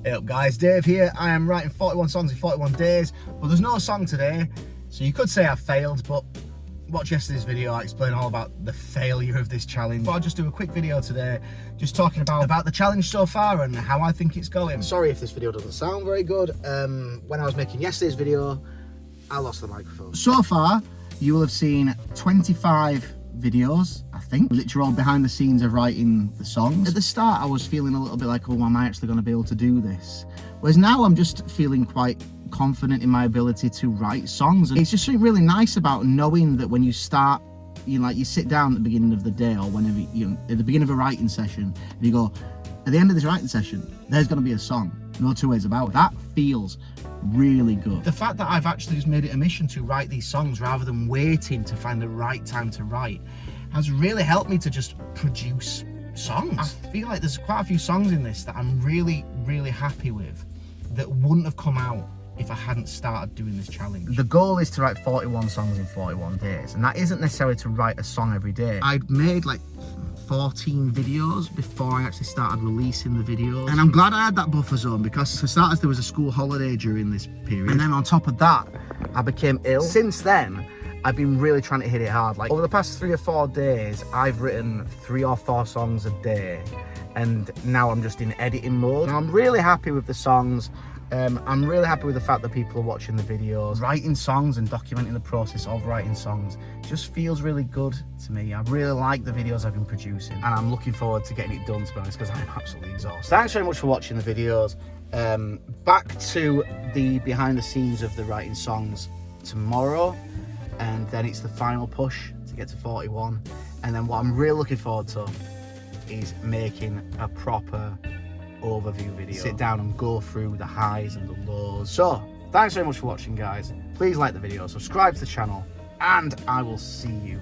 Hey up guys, Dave here. I am writing 41 songs in 41 days, but there's no song today, so you could say I've failed, but watch yesterday's video. I explain all about the failure of this challenge. But I'll just do a quick video today, just talking about the challenge so far and how I think it's going. Sorry if this video doesn't sound very good. When I was making yesterday's video, I lost the microphone. So far, you will have seen 25 videos, I think, literal behind the scenes of writing the songs. At the start, I was feeling a little bit like, oh, am I actually going to be able to do this? Whereas now I'm just feeling quite confident in my ability to write songs. And it's just something really nice about knowing that when you start, you sit down at the beginning of the day or whenever, at the beginning of a writing session, and you go, at the end of this writing session, there's going to be a song. No two ways about it. That feels really good. The fact that I've actually just made it a mission to write these songs rather than waiting to find the right time to write has really helped me to just produce songs. I feel like there's quite a few songs in this that I'm really, really happy with that wouldn't have come out if I hadn't started doing this challenge. The goal is to write 41 songs in 41 days, and that isn't necessarily to write a song every day. I'd made like 14 videos before I actually started releasing the videos, and I'm glad I had that buffer zone because for starters there was a school holiday during this period, and then on top of that I became ill. Since then I've been really trying to hit it hard. Like over the past 3 or 4 days I've written 3 or 4 songs a day, and now I'm just in editing mode. I'm really happy with the songs. I'm really happy with the fact that people are watching the videos. Writing songs and documenting the process of writing songs just feels really good to me. I really like the videos I've been producing, and I'm looking forward to getting it done, to be honest, because I'm absolutely exhausted. Thanks very much for watching the videos. Back to the behind the scenes of the writing songs tomorrow, and then it's the final push to get to 41. And then what I'm really looking forward to is making a proper overview video. Sit down and go through the highs and the lows. So, thanks very much for watching, guys. Please like the video, subscribe to the channel, and I will see you